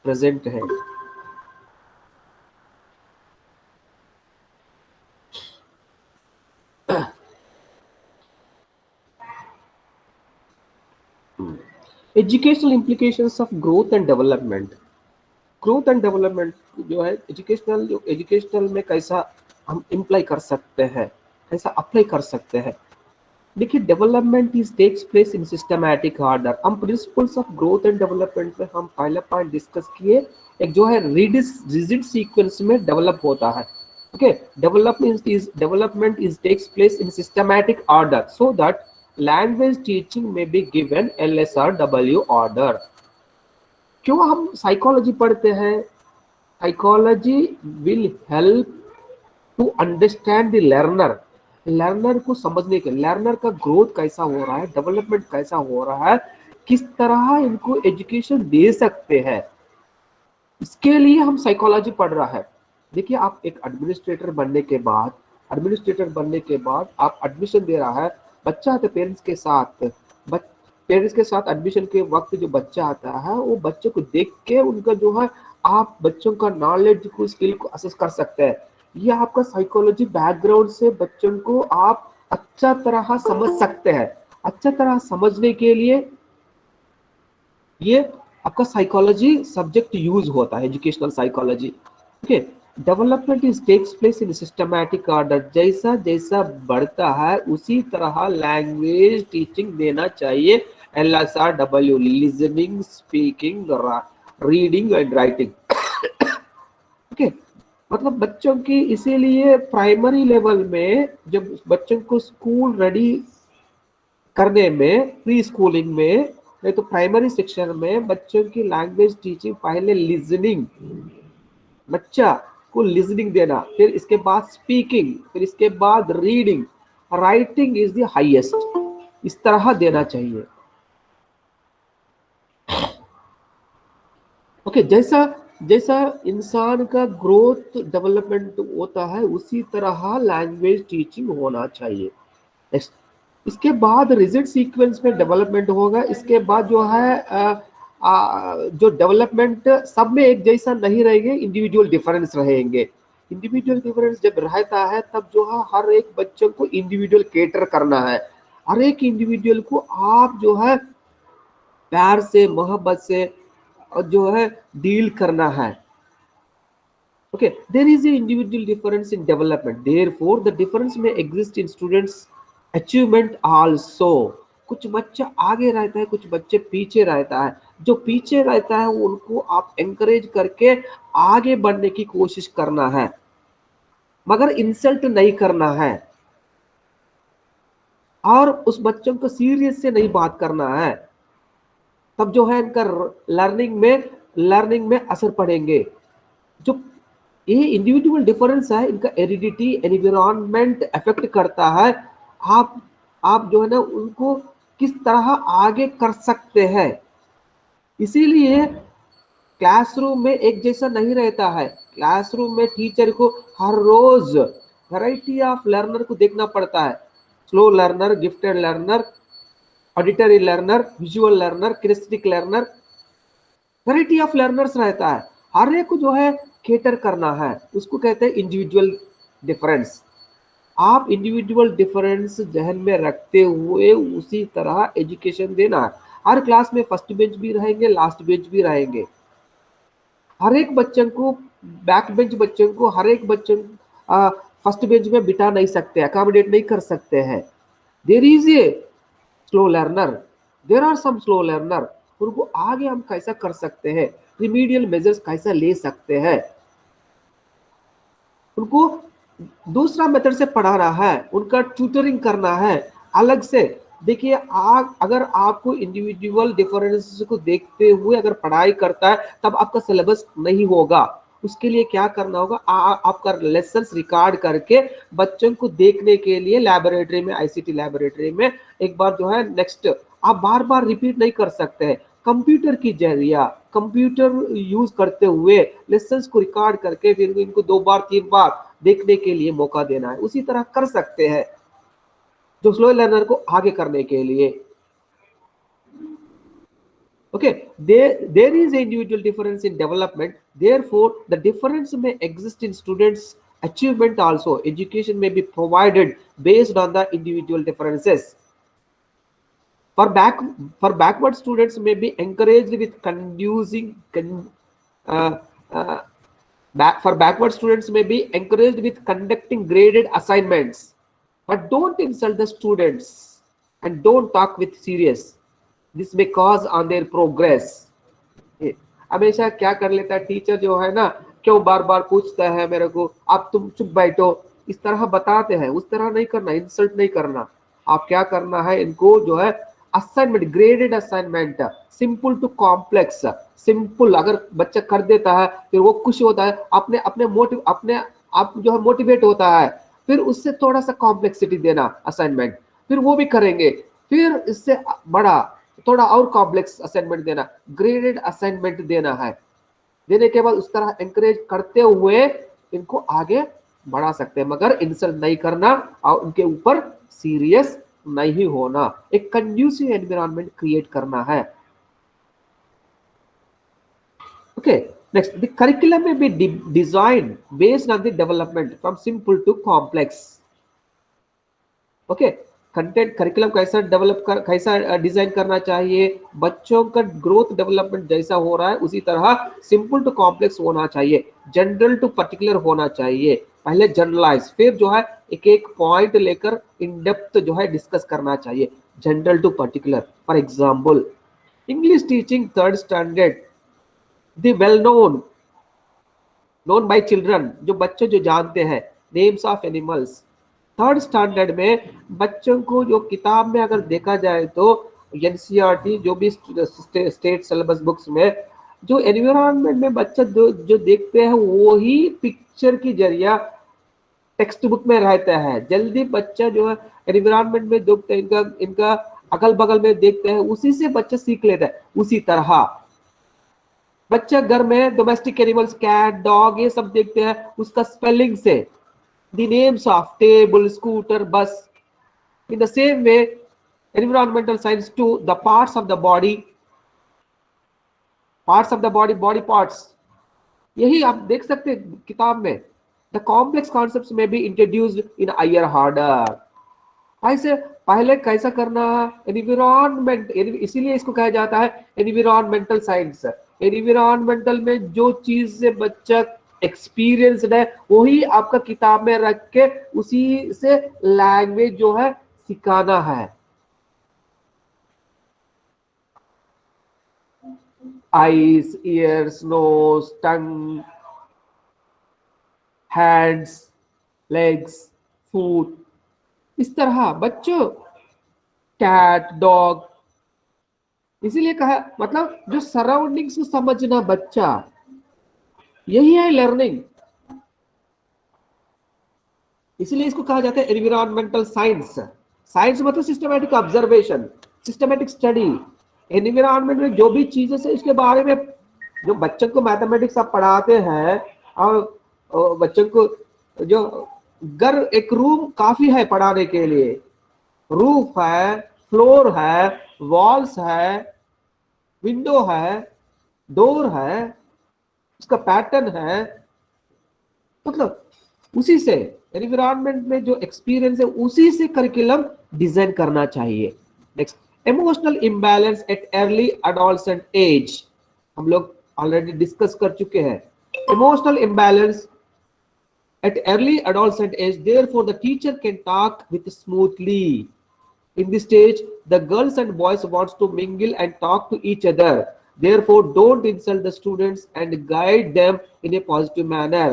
Present है। Educational implications of growth and development. Growth and development जो है educational में कैसा हम इम्प्लाई कर सकते हैं, कैसा अप्लाई कर सकते हैं। देखिए, development is takes place in systematic order. हम principles of growth and development में हम पहला पॉइंट डिस्कस किए, एक जो है रिजिड सीक्वेंस में डेवलप होता है। Okay, development is takes place in systematic order so that language teaching may be given LSRW order. क्यों हम साइकोलॉजी पढ़ते हैं? Psychology will help to understand the learner. Learner को समझने के, लर्नर का ग्रोथ कैसा हो रहा है, डेवलपमेंट कैसा हो रहा है, किस तरह इनको एजुकेशन दे सकते हैं, इसके लिए हम साइकोलॉजी पढ़ रहा है। देखिए, आप एक एडमिनिस्ट्रेटर बनने के बाद आप एडमिशन दे रहा है, बच्चा आता है पेरेंट्स के साथ एडमिशन के वक्त जो बच्चा आता है, वो बच्चे को देख के उनका जो है आप बच्चों का नॉलेज को, स्किल को असेस कर सकते हैं। ये आपका साइकोलॉजी बैकग्राउंड से बच्चों को आप अच्छा तरह समझ सकते हैं। अच्छा तरह समझने के लिए ये आपका साइकोलॉजी सब्जेक्ट यूज होता है, educational psychology. Okay, development is takes place in systematic order. जैसा जैसा बढ़ता है उसी तरह लैंग्वेज टीचिंग देना चाहिए। LSRW, listening, speaking, reading and writing. Okay, मतलब बच्चों की, इसीलिए प्राइमरी लेवल में जब बच्चों को स्कूल रेडी करने में, प्री स्कूलिंग में, नहीं तो प्राइमरी सेक्शन में बच्चों की लैंग्वेज टीचिंग, पहले लिसनिंग, बच्चा को लिसनिंग देना, फिर इसके बाद स्पीकिंग, फिर इसके बाद reading, writing is the highest, इस तरह देना चाहिए। ओके, जैसा जैसा इंसान का ग्रोथ डेवलपमेंट होता है उसी तरह लैंग्वेज टीचिंग होना चाहिए। नेक्स्ट, इसके बाद रिजिड सीक्वेंस में डेवलपमेंट होगा। इसके बाद जो है जो डेवलपमेंट सब में एक जैसा नहीं रहेंगे, इंडिविजुअल डिफरेंस रहेंगे। इंडिविजुअल डिफरेंस जब रहता है तब जो है हर एक बच्चों को इंडिविजुअल केटर करना है। हर एक इंडिविजुअल को आप जो है प्यार से, मोहब्बत से जो है डील करना है। Okay, there is an individual difference in development. Therefore, the difference may exist in students' achievement also. कुछ बच्चा आगे रहता है, कुछ बच्चे पीछे रहता है। जो पीछे रहता है उनको आप एंकरेज करके आगे बढ़ने की कोशिश करना है, मगर इंसल्ट नहीं करना है, और उस बच्चों को सीरियस से नहीं बात करना है। तब जो है इनका लर्निंग में असर पड़ेंगे। जो ये इंडिविजुअल डिफरेंस है, इनका हेरिडिटी, एनवायरनमेंट अफेक्ट करता है। आप जो है ना उनको किस तरह आगे कर सकते हैं। इसीलिए क्लासरूम में एक जैसा नहीं रहता है। क्लासरूम में टीचर को हर रोज वैरायटी ऑफ लर्नर को देखना पड़ता है। Slow learner, gifted learner, auditory learner, visual learner, kinaesthetic learner, variety of learners रहता है। हर एक को जो है केटर करना है, उसको कहते हैं इंडिविजुअल डिफरेंस। आप इंडिविजुअल डिफरेंस जहन में रखते हुए उसी तरह एजुकेशन देना है। हर क्लास में फर्स्ट बेंच भी रहेंगे, लास्ट बेंच भी रहेंगे। हर एक बच्चों को, बैक बेंच बच्चों को, हर एक बच्चों फर्स्ट बेंच में बिठा नहीं सकते, अकोमोडेट नहीं कर सकते हैं। There is a slow learner, there are some slow learner. उनको आगे हम कैसा कर सकते हैं, रिमीडियल मेजर्स कैसा ले सकते हैं, उनको दूसरा मेथड से पढ़ाना है, उनका ट्यूटरिंग करना है अलग से। देखिए, अगर आपको इंडिविजुअल डिफरेंस को देखते हुए अगर पढ़ाई करता है तब आपका सिलेबस नहीं होगा। उसके लिए क्या करना होगा, आपका लेसन्स रिकॉर्ड करके बच्चों को देखने के लिए लैबोरेटरी में, ICT लैबोरेटरी में एक बार जो है नेक्स्ट, आप बार बार रिपीट नहीं कर सकते हैं। कंप्यूटर की जरिया, कंप्यूटर यूज करते हुए लेसन्स को रिकॉर्ड करके फिर इनको 2 बार 3 बार देखने के लिए मौका देना है। उसी तरह कर सकते हैं जो स्लो लर्नर को आगे करने के लिए। Okay, there is an individual difference in development. Therefore, the difference may exist in students' achievement also. Education may be provided based on the individual differences. For backward students may be encouraged with uh, uh, for backward students may be encouraged with conducting graded assignments, but don't insult the students and don't talk with serious. This may cause on their progress. हमेशा क्या कर लेता है teacher जो है ना, क्यों बार बार पूछता है मेरे को, आप तुम चुप बैठो, इस तरह बताते हैं। उस तरह नहीं करना, इंसल्ट नहीं करना। आप क्या करना है, इनको जो है assignment, graded assignment, simple to complex. Simple अगर बच्चा कर देता है फिर वो खुश होता है, अपने अपने मोटिव अपने आप जो है मोटिवेट होता है। फिर उससे थोड़ा सा कॉम्प्लेक्सिटी देना असाइनमेंट, फिर वो भी करेंगे। फिर इससे बड़ा थोड़ा और कॉम्प्लेक्स असाइनमेंट देना, ग्रेडेड असाइनमेंट देना है। देने के बाद उस तरह एंकरेज करते हुए इनको आगे बढ़ा सकते हैं, मगर इंसल्ट नहीं करना और उनके ऊपर सीरियस नहीं होना। एक कंड्यूसिव एनवायरनमेंट क्रिएट करना है। Okay, next, the curriculum may be design based on the development from simple to complex. Okay, content curriculum कैसा डिजाइन करना चाहिए, बच्चों का ग्रोथ डेवलपमेंट जैसा हो रहा है उसी तरह सिंपल टू कॉम्प्लेक्स होना चाहिए, जनरल टू पर्टिकुलर होना चाहिए। पहले जनरलाइज, फिर जो है एक एक पॉइंट लेकर इन डेप्थ जो है डिस्कस करना चाहिए, general to particular. For example, English teaching third standard, the well known by children, जो बच्चे जो जानते हैं, names of animals. Third standard में बच्चों को जो किताब में अगर देखा जाए तो एनसीईआरटी जो भी स्टेट सिलेबस बुक्स में जो एनवायरनमेंट में बच्चा जो देखते हैं वो ही पिक्चर की जरिया टेक्स्ट बुक में रहता है। जल्दी बच्चा जो है एनवायरनमेंट में देखते हैं, इनका अगल बगल में देखते हैं, उसी से बच्चा सीख लेता है। उसी तरह बच्चा घर में डोमेस्टिक एनिमल्स, कैट, डॉग, ये सब देखते हैं, उसका स्पेलिंग से, the names of table, scooter, bus. In the same way, environmental science too, the parts of the body, body parts, यही आप देख सकते हैं किताब में। The complex concepts may be introduced in higher order. ऐसे पहले कैसा करना, एनवायरमेंट, इसीलिए इसको कहा जाता है एनवायरमेंटल साइंस। एनवायरमेंटल में जो चीज से बच्चा एक्सपीरियंस्ड है वही आपका किताब में रख के उसी से लैंग्वेज जो है सिखाना है। आईज, ईयर्स, नोज, टंग, हैंड्स, लेग्स, फुट, इस तरह बच्चों, कैट, डॉग, इसीलिए कहा, मतलब जो सराउंडिंग्स को समझना बच्चा, यही है लर्निंग। इसीलिए इसको कहा जाता है एनवायरमेंटल साइंस। साइंस मतलब systematic observation, systematic study. Environment में जो भी चीजें से इसके बारे में, जो बच्चों को मैथमेटिक्स आप पढ़ाते हैं और बच्चों को जो घर, एक रूम काफी है पढ़ाने के लिए, रूफ है, फ्लोर है, वॉल्स है, विंडो है, डोर है, उसका पैटर्न है, मतलब उसी से एनवायरनमेंट में जो एक्सपीरियंस है उसी से करिकुलम डिजाइन करना चाहिए। Next, emotional imbalance at early adolescent age, हम लोग ऑलरेडी डिस्कस कर चुके हैं। Emotional imbalance at early adolescent age, therefore the teacher can talk with smoothly. In this stage, the girls and boys wants to mingle and talk to each other. Therefore, don't insult the students and guide them in a positive manner.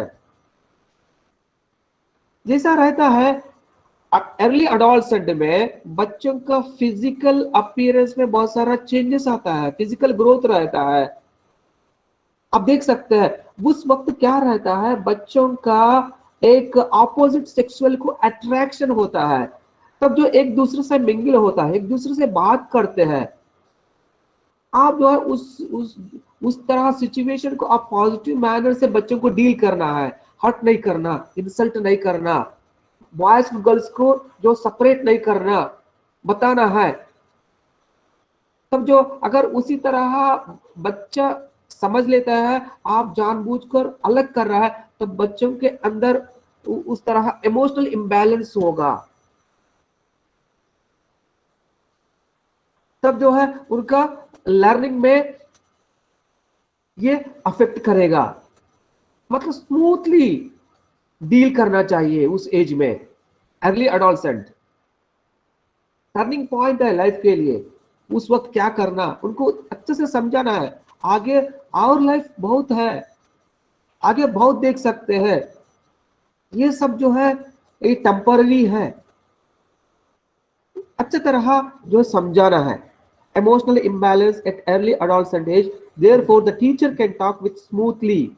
जैसा रहता है early adolescent में बच्चों का physical appearance में बहुत सारा changes आता है, फिजिकल ग्रोथ रहता है। आप देख सकते हैं उस वक्त क्या रहता है, बच्चों का एक ऑपोजिट सेक्सुअल को अट्रैक्शन होता है। तब जो एक दूसरे से मिंगल होता है, एक दूसरे से बात करते हैं, आप जो है उस तरह सिचुएशन को आप पॉजिटिव मैनर से बच्चों को डील करना है, हर्ट नहीं करना, इंसल्ट नहीं करना, बॉयज गर्ल्स को जो सेपरेट नहीं करना, बताना है। तब जो अगर उसी तरह बच्चा समझ लेता है आप जानबूझकर अलग कर रहा है, तब बच्चों के अंदर उस तरह इमोशनल इम्बैलेंस होगा, तब जो है उनका लर्निंग में ये अफेक्ट करेगा। मतलब स्मूथली डील करना चाहिए उस एज में, अर्ली एडोलसेंट टर्निंग पॉइंट है लाइफ के लिए। उस वक्त क्या करना, उनको अच्छे से समझाना है। आगे और लाइफ बहुत है, आगे बहुत देख सकते हैं, ये सब जो है ये टेम्पररी है, अच्छी तरह जो समझाना है। Emotional imbalance at early adolescent age, therefore the teacher can talk with smoothly.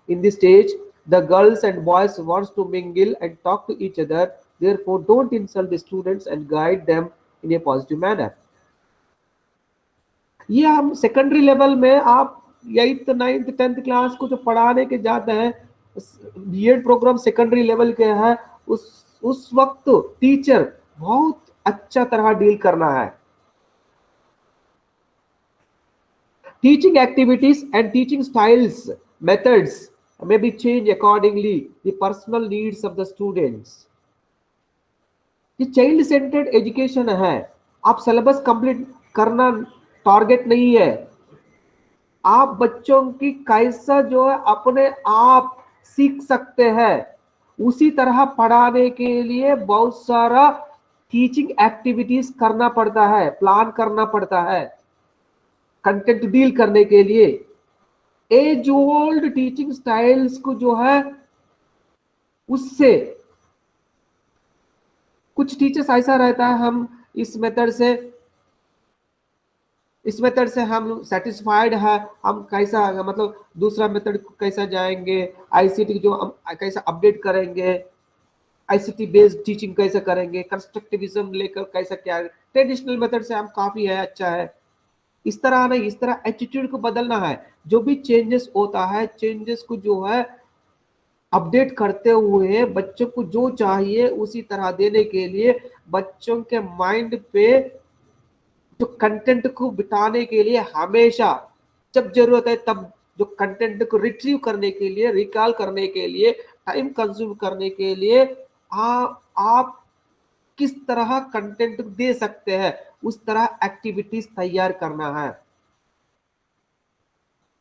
In this stage the girls and boys wants to mingle and talk to each other, therefore don't insult the students and guide them in a positive manner. ये हम secondary level में आप 8th 9th 10th class को जो पढ़ाने के जाते हैं, बीएड प्रोग्राम सेकेंडरी लेवल के है, उस वक्त टीचर बहुत अच्छा तरह डील करना है। Teaching activities and teaching styles, methods may be changed accordingly the personal needs of the students. ये चाइल्ड सेंटर्ड एजुकेशन है, आप सिलेबस कंप्लीट करना टारगेट नहीं है, आप बच्चों की कैसा जो है अपने आप सीख सकते हैं उसी तरह पढ़ाने के लिए बहुत सारा टीचिंग एक्टिविटीज करना पड़ता है, प्लान करना पड़ता है कंटेंट डील करने के लिए। एज ओल्ड टीचिंग स्टाइल्स को जो है उससे कुछ टीचर्स ऐसा रहता है हम इस मेथड से हम सेटिस्फाइड है, हम कैसा मतलब दूसरा मेथड कैसा जाएंगे, आईसीटी जो हम कैसा अपडेट करेंगे, आईसीटी बेस्ड टीचिंग कैसे करेंगे, कंस्ट्रक्टिविज्म लेकर कैसा क्या, ट्रेडिशनल मेथड से हम काफी है अच्छा है, इस तरह नहीं, इस तरह एटीट्यूड को बदलना है। जो भी चेंजेस होता है, चेंजेस को जो है अपडेट करते हुए बच्चों को जो चाहिए उसी तरह देने के लिए बच्चों के माइंड पे जो कंटेंट को बिताने के लिए हमेशा जब जरूरत है तब जो कंटेंट को रिट्रीव करने के लिए, रिकॉल करने के लिए, टाइम कंज्यूम करने के लिए आप किस तरह कंटेंट दे सकते हैं उस तरह एक्टिविटीज तैयार करना है।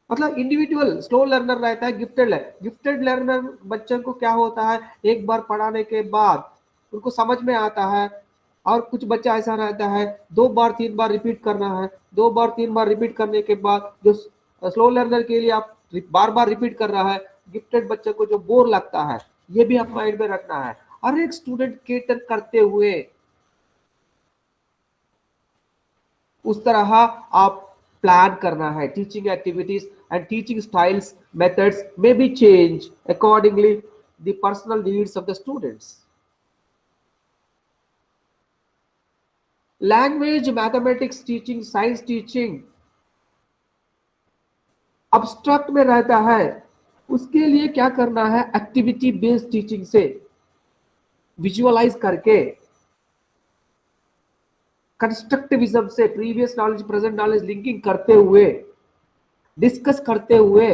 मतलब इंडिविजुअल स्लो लर्नर रहता है, गिफ्टेड लर्नर बच्चों को क्या होता है, एक बार पढ़ाने के बाद उनको समझ में आता है, और कुछ बच्चा ऐसा रहता है 2 बार 3 बार रिपीट करना है, 2 बार 3 बार रिपीट करने के बाद जो स्लो लर्नर के लिए आप बार बार रिपीट कर रहा है, गिफ्टेड बच्चे को जो बोर लगता है, ये भी आप माइंड में रखना है। हर एक स्टूडेंट केटर करते हुए उस तरह आप प्लान करना है। Teaching activities and teaching styles methods may be changed accordingly the personal needs of the students. Language, mathematics teaching, science teaching abstract में रहता है, उसके लिए क्या करना है, एक्टिविटी बेस्ड टीचिंग से विजुअलाइज करके, कंस्ट्रक्टिविज्म से previous knowledge present knowledge linking करते हुए, डिस्कस करते हुए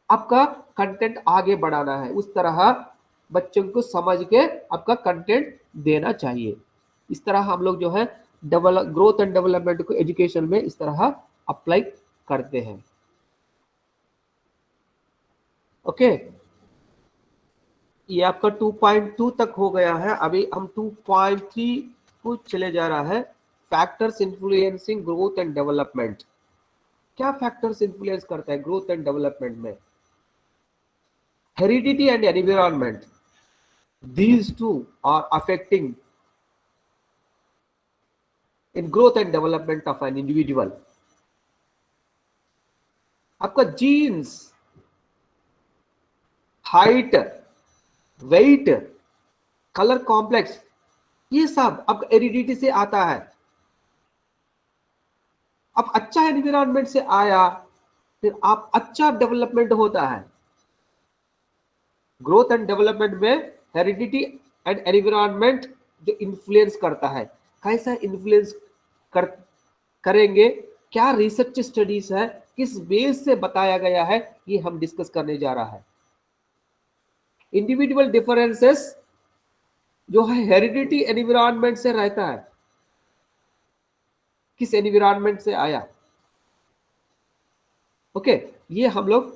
आपका कंटेंट आगे बढ़ाना है। उस तरह बच्चों को समझ के आपका कंटेंट देना चाहिए। इस तरह हम लोग जो है ग्रोथ एंड डेवलपमेंट को एजुकेशन में इस तरह अप्लाई करते हैं। ओके, ये आपका 2.2 तक हो गया है। अभी हम 2.3 को चले जा रहा है, factors influencing growth and development. क्या फैक्टर्स इन्फ्लुएंस करता है ग्रोथ एंड डेवलपमेंट में? Heredity and environment, these two are affecting in growth and development of an individual. आपका genes, height, weight, colour complex, ये सब आपका हेरिडिटी से आता है। अब अच्छा एनवायरनमेंट से आया, फिर आप अच्छा डेवलपमेंट होता है। ग्रोथ एंड डेवलपमेंट में हेरिडिटी एंड एनवायरनमेंट जो इन्फ्लुएंस करता है। कैसा इन्फ्लुएंस करेंगे, क्या रिसर्च स्टडीज है, किस बेस से बताया गया है, ये हम डिस्कस करने जा रहा है। इंडिविजुअल डिफरेंसेस जो है हेरिडिटी एनवायरनमेंट से रहता है, किस एनवायरनमेंट से आया, ओके, ये हम लोग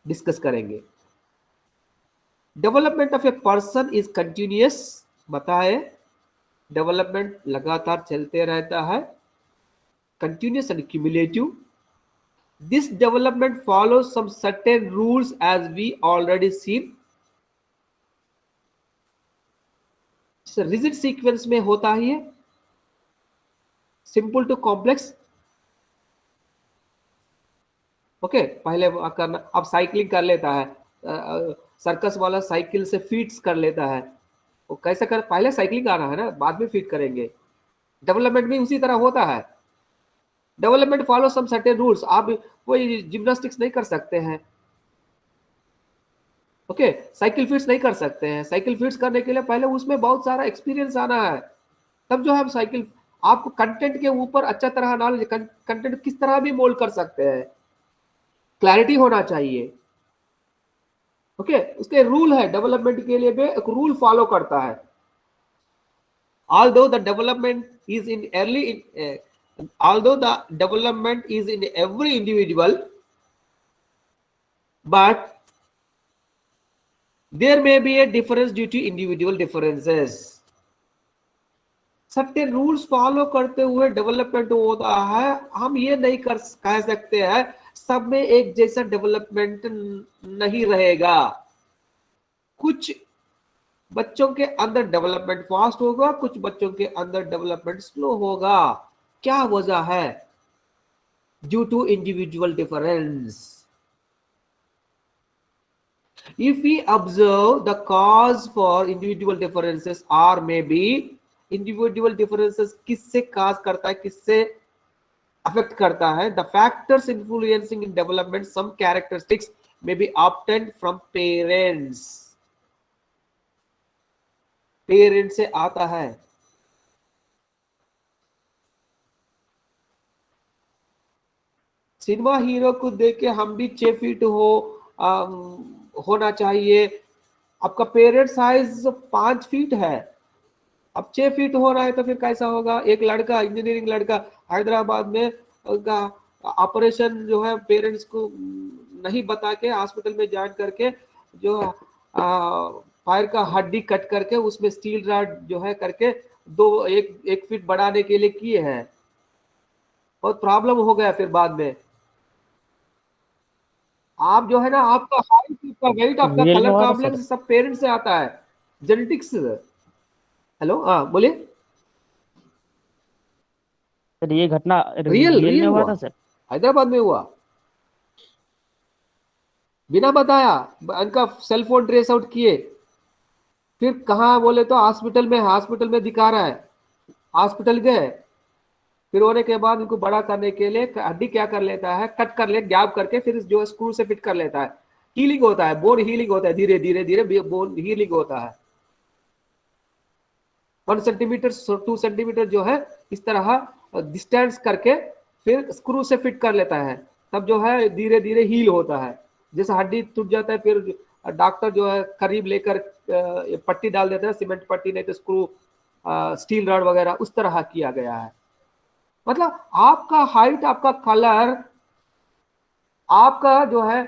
डिस्कस करेंगे। Development of a person is continuous, बताए डेवलपमेंट लगातार चलते रहता है, continuous and cumulative. This development follows some certain rules as we already seen. Rigid sequence में होता ही है, सिंपल टू कॉम्प्लेक्स, ओके। पहले करना, अब साइकिलिंग कर लेता है, सर्कस वाला साइकिल से फीट्स कर लेता है, वो कैसे कर, पहले साइकिलिंग आना है ना, बाद में फीट करेंगे। डेवलपमेंट भी उसी तरह होता है। Development follow some certain rules, आप कोई जिम्नास्टिक्स नहीं कर सकते हैं, ओके, साइकिल फिट्स नहीं कर सकते हैं। साइकिल फिट्स करने के लिए पहले उसमें बहुत सारा एक्सपीरियंस आना है, तब जो है हम साइकिल, आपको कंटेंट के ऊपर अच्छा तरह नॉलेज, कंटेंट किस तरह भी मोल्ड कर सकते हैं, क्लैरिटी होना चाहिए, ओके। उसके रूल है, डेवलपमेंट के लिए भी एक रूल फॉलो करता है। although the development is in early although the development is in every individual, but there may be a difference due to individual differences। Certain rules follow करते हुए डेवलपमेंट होता है, हम ये नहीं कह सकते हैं सब में एक जैसा डेवलपमेंट नहीं रहेगा। कुछ बच्चों के अंदर डेवलपमेंट फास्ट होगा, कुछ बच्चों के अंदर डेवलपमेंट स्लो होगा। क्या वजह है? Due to individual difference. If we observe the cause for individual differences or maybe individual differences किससे cause करता है, किससे affect करता है, the factors influencing in development, some characteristics may be obtained from parents। Parents से आता है। Cinema hero को देख के हम भी 6 फीट होना चाहिए। आपका पेरेंट साइज 5 फीट है, अब 6 फीट हो रहा है तो फिर कैसा होगा? एक लड़का, इंजीनियरिंग लड़का हैदराबाद में का ऑपरेशन जो है पेरेंट्स को नहीं बता के हॉस्पिटल में ज्वाइन करके जो पैर का हड्डी कट करके उसमें स्टील रॉड जो है करके एक फीट बढ़ाने के लिए किए हैं, बहुत प्रॉब्लम हो गया फिर बाद में। आप जो है ना, आपका हाइट, आपका वेट, आपका रियल में कलर हुआ था सर। कॉम्प्लेक्स सब पेरेंट्स से आता है, जेनेटिक्स। हेलो, हाँ बोलिए। सर ये घटना रियल रियल रियल में हुआ हुआ, था सर। हैदराबाद में हुआ, बिना बताया उनका सेल फोन ट्रेस आउट किए, फिर कहा बोले तो हॉस्पिटल में दिखा रहा है, हॉस्पिटल गए, फिर होने के बाद उनको बड़ा करने के लिए हड्डी क्या कर लेता है, कट कर ले, गैप करके फिर जो स्क्रू से फिट कर लेता है। हीलिंग होता है, बोन हीलिंग होता है, धीरे धीरे धीरे बोन हीलिंग होता है। 1 सेंटीमीटर 2 सेंटीमीटर जो है इस तरह डिस्टेंस करके फिर स्क्रू से फिट कर लेता है, तब जो है धीरे धीरे हील होता है। जैसे हड्डी टूट जाता है फिर डॉक्टर जो है करीब लेकर पट्टी डाल देता है, सीमेंट पट्टी नहीं तो स्क्रू, स्टील रॉड वगैरह, उस तरह किया गया है। मतलब आपका हाइट, आपका कलर, आपका जो है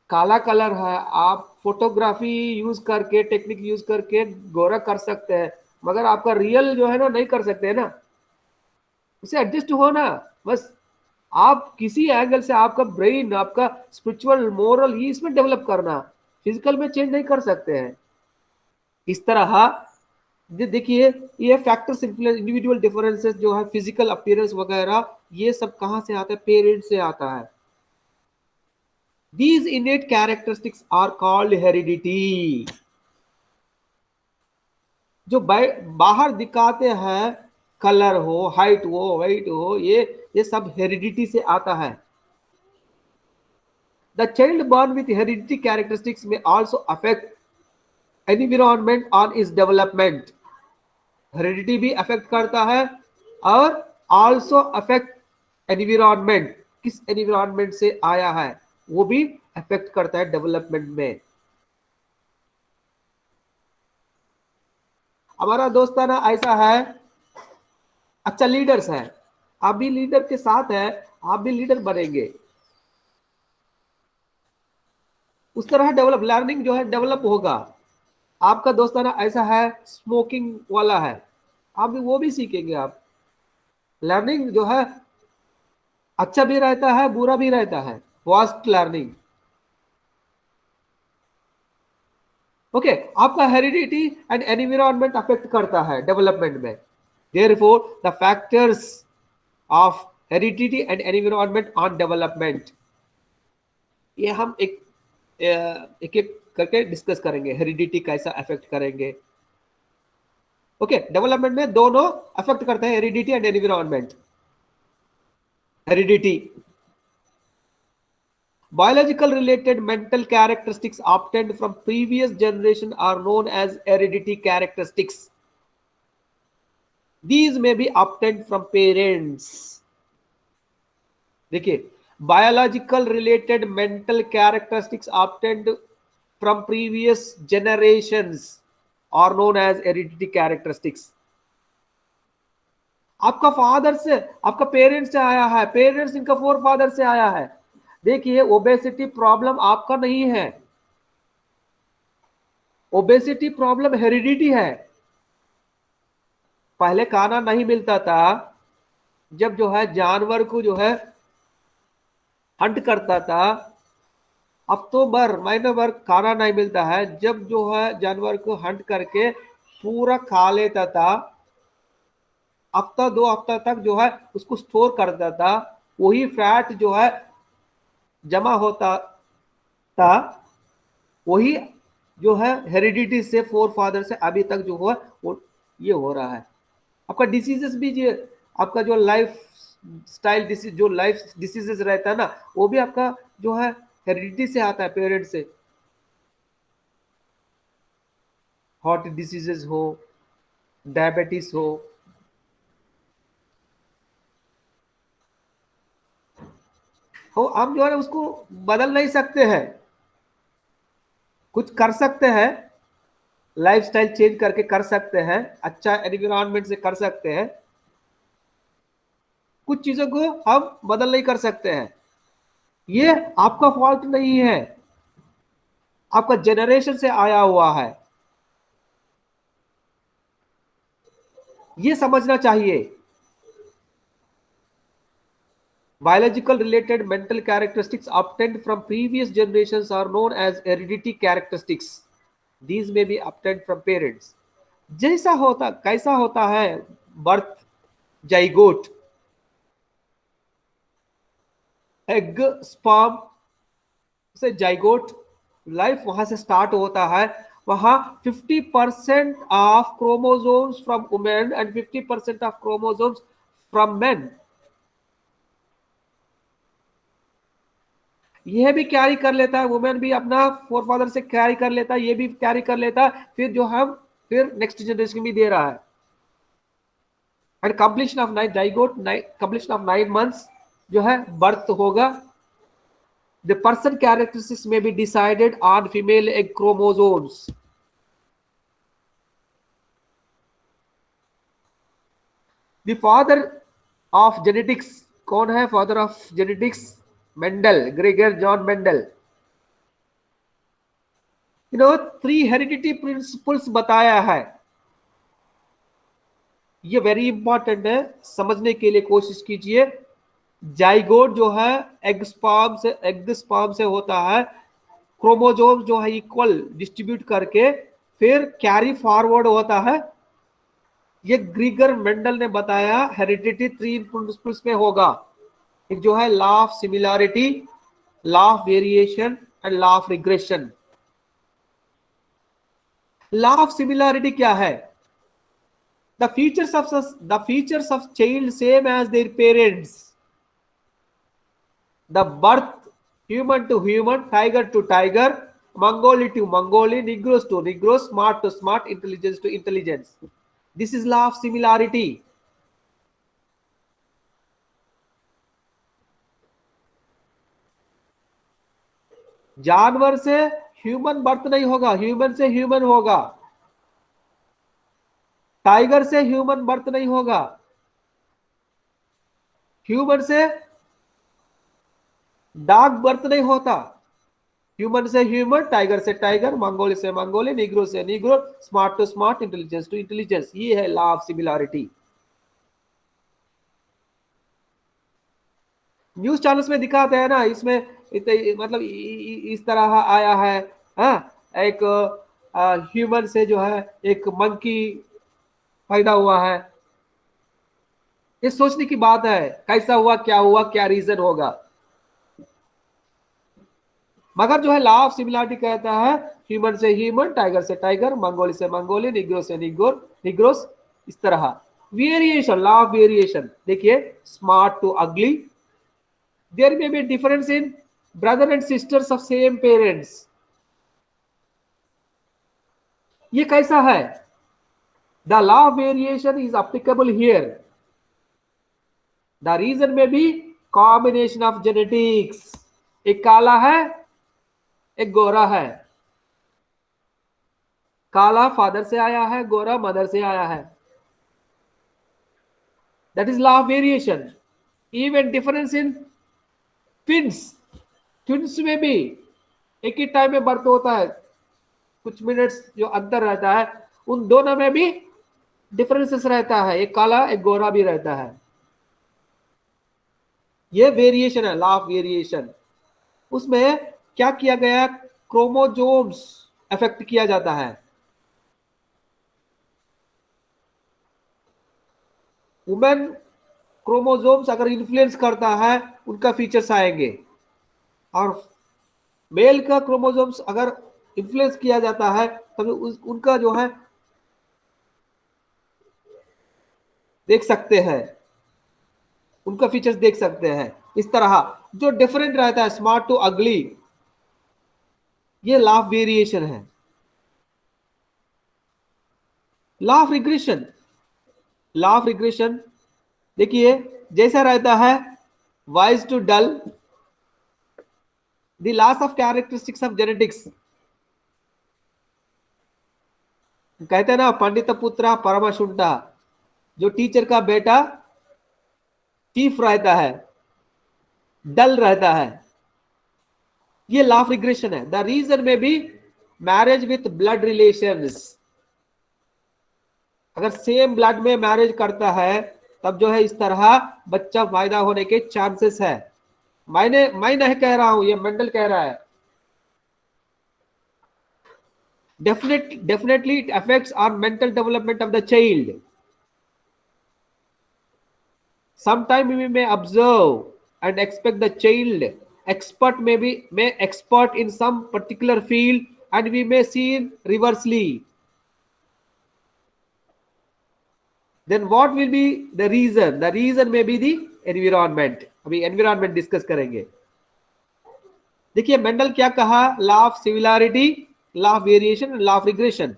काला कलर है, आप फोटोग्राफी यूज करके, टेक्निक यूज करके गोरा कर सकते हैं, मगर आपका रियल जो है ना नहीं कर सकते है ना, उसे एडजस्ट हो ना। बस आप किसी एंगल से आपका ब्रेन, आपका स्पिरिचुअल, मोरल, ये इसमें डेवलप करना, फिजिकल में चेंज नहीं कर सकते हैं। इस तरह देखिए, ये फैक्टर्स इन्फ्लुएंस, इंडिविजुअल डिफरेंसेस जो है, फिजिकल अपीयरेंस वगैरह, ये सब कहां से आता है? पेरेंट्स से आता है। These innate characteristics are called heredity। जो बाहर दिखाते हैं, कलर हो, हाइट हो, वेट हो, ये सब हेरिडिटी से आता है। The child born with hereditary characteristics may also affect environment on its development। Heredity भी अफेक्ट करता है और आल्सो अफेक्ट एनवायरमेंट, किस एनवायरमेंट से आया है वो भी अफेक्ट करता है डेवलपमेंट में। हमारा दोस्ताना ऐसा है, अच्छा लीडर्स है, आप भी लीडर के साथ है, आप भी लीडर बनेंगे, उस तरह डेवलप लर्निंग जो है डेवलप होगा। आपका दोस्ताना ऐसा है स्मोकिंग वाला है, आप भी वो भी सीखेंगे। आप लर्निंग जो है अच्छा भी रहता है बुरा भी रहता है, वास्ट लर्निंग। ओके, आपका हेरिडिटी एंड एनवायरनमेंट अफेक्ट करता है डेवलपमेंट में। Therefore the factors of heredity and environment on development, ये हम एक एक करके डिस्कस करेंगे, हेरिडिटी कैसा अफेक्ट करेंगे। ओके, डेवलपमेंट में दोनों अफेक्ट करते हैं, heredity and environment. Heredity, biological related mental characteristics obtained from previous generation are known as heredity characteristics. These may be obtained from parents. देखिए, biological related mental characteristics obtained from previous generations are known as heredity characteristics. आपका father से, आपका parents से आया है, parents इनका four father से आया है। देखिए, ओबेसिटी प्रॉब्लम आपका नहीं है, ओबेसिटी प्रॉब्लम हेरिडिटी है। पहले खाना नहीं मिलता था, जब जो है जानवर को जो है हंट करता था, अब तो महीने भर खाना नहीं मिलता है, जब जो है जानवर को हंट करके पूरा खा लेता था, हफ्ता 2 हफ्ता तक जो है उसको स्टोर करता था, वही फैट जो है जमा होता था, वही जो है हेरिडिटी से फोर फादर से अभी तक जो है वो ये हो रहा है। आपका डिसीजेस भी जो आपका जो लाइफ स्टाइल डिसीज, जो लाइफ डिसीजेस रहता है ना, वो भी आपका जो है हेरिडिटी से आता है, पेरेंट से। हार्ट डिसीजेस हो, डायबिटीज हो, हम जो है उसको बदल नहीं सकते हैं, कुछ कर सकते हैं, लाइफस्टाइल चेंज करके कर सकते हैं, अच्छा एनवायरनमेंट से कर सकते हैं, कुछ चीजों को हम बदल नहीं कर सकते हैं। ये आपका फॉल्ट नहीं है, आपका जनरेशन से आया हुआ है, ये समझना चाहिए। Biological related mental characteristics obtained from previous generations are known as heredity characteristics. These may be obtained from parents. जैसा होता, कैसा होता है बर्थ, जाइगोट, एग स्पर्म से जाइगोट, लाइफ वहां से स्टार्ट होता है। वहां 50% of chromosomes from women and 50% of chromosomes from main, यह भी कैरी कर लेता है, वुमेन भी अपना फोर फादर से कैरी कर लेता है, ये भी कैरी कर लेता है, फिर जो हम फिर नेक्स्ट जनरेशन भी दे रहा है। And completion of 9 zygote, completion of 9 months जो है बर्थ होगा। द पर्सन कैरेक्टरिस्टिक्स में be decided on female egg chromosomes. The father of genetics, कौन है father of genetics? Mendel, Gregor John Mendel. 3 heredity principles बताया है, ये वेरी इंपॉर्टेंट है, समझने के लिए कोशिश कीजिए। जाइगोट जो है एग स्पर्म से होता है, क्रोमोसोम जो है इक्वल डिस्ट्रीब्यूट करके फिर कैरी फॉरवर्ड होता है। ये ग्रीगर मेंडल ने बताया हेरिडिटी 3 प्रिंसिपल्स में होगा, एक जो है law of similarity, law of variation and law of regression. Law of similarity क्या है? the features of child same as their parents, the birth human to human, tiger to tiger, Mongoli to Mongoli, Negroes to Negroes, smart to smart, intelligence to intelligence. This is law of similarity. जानवर से human birth नहीं होगा, human से human होगा। Tiger से human birth नहीं होगा, human से डॉग बर्थ नहीं होता। ह्यूमन से ह्यूमन, टाइगर से टाइगर, मंगोली से मंगोली, निग्रो से Negro, smart to smart, intelligence to intelligence. ये है law of similarity. News channels में दिखाते हैं ना, इसमें मतलब इस तरह आया है। हाँ, एक ह्यूमन से जो है एक मंकी पैदा हुआ है। ये सोचने की बात है, कैसा हुआ, क्या रीजन होगा। मगर जो है लॉ ऑफ सिमिलैरिटी कहता है ह्यूमन से ह्यूमन, टाइगर से टाइगर, मंगोली से मंगोली, निग्रो से निग्रोस, इस तरह वेरिएशन, लॉ ऑफ वेरिएशन। देखिए, smart to ugly, there may be difference in brother and sisters of same parents. ये कैसा है? The law of variation is applicable here. The reason may be combination of genetics. एक काला है, एक गोरा है। काला फादर से आया है, गोरा मदर से आया है। That is law of variation. Even difference in twins, twins में भी एक ही टाइम में बर्थ होता है, कुछ मिनट्स जो अंतर रहता है, उन दोनों में भी डिफरेंसेस रहता है, एक काला एक गोरा भी रहता है। ये वेरिएशन है, लॉ ऑफ वेरिएशन। उसमें क्या किया गया, क्रोमोजोम्स अफेक्ट किया जाता है। वुमेन क्रोमोजोम्स अगर इन्फ्लुएंस करता है, उनका फीचर्स आएंगे। और मेल का क्रोमोजोम्स अगर इन्फ्लुएंस किया जाता है, तब उनका जो है देख सकते हैं, उनका फीचर्स देख सकते हैं। इस तरह जो डिफरेंट रहता है, स्मार्ट टू अगली, ये लॉ ऑफ वेरिएशन है। Law of regression, law of regression देखिए, जैसा रहता है wise to dull, the laws of characteristics of genetics. कहते हैं ना, पंडित पुत्र परमशुंठा। जो टीचर का बेटा चीफ रहता है, डल रहता है, ये लॉ ऑफ रिग्रेशन है। The reason may be marriage with blood relations. अगर सेम ब्लड में मैरिज करता है, तब जो है इस तरह बच्चा पैदा होने के चांसेस है। मैं नहीं कह रहा हूं, ये मेंडल कह रहा है। definitely it affects on mental development of the child. Sometime we may observe and expect the child may expert in some particular field, and we may see reversely. Then what will be the reason? The reason may be the environment. अभी environment discuss करेंगे। देखिए Mendel क्या कहा, law of similarity, law of variation, law of regression.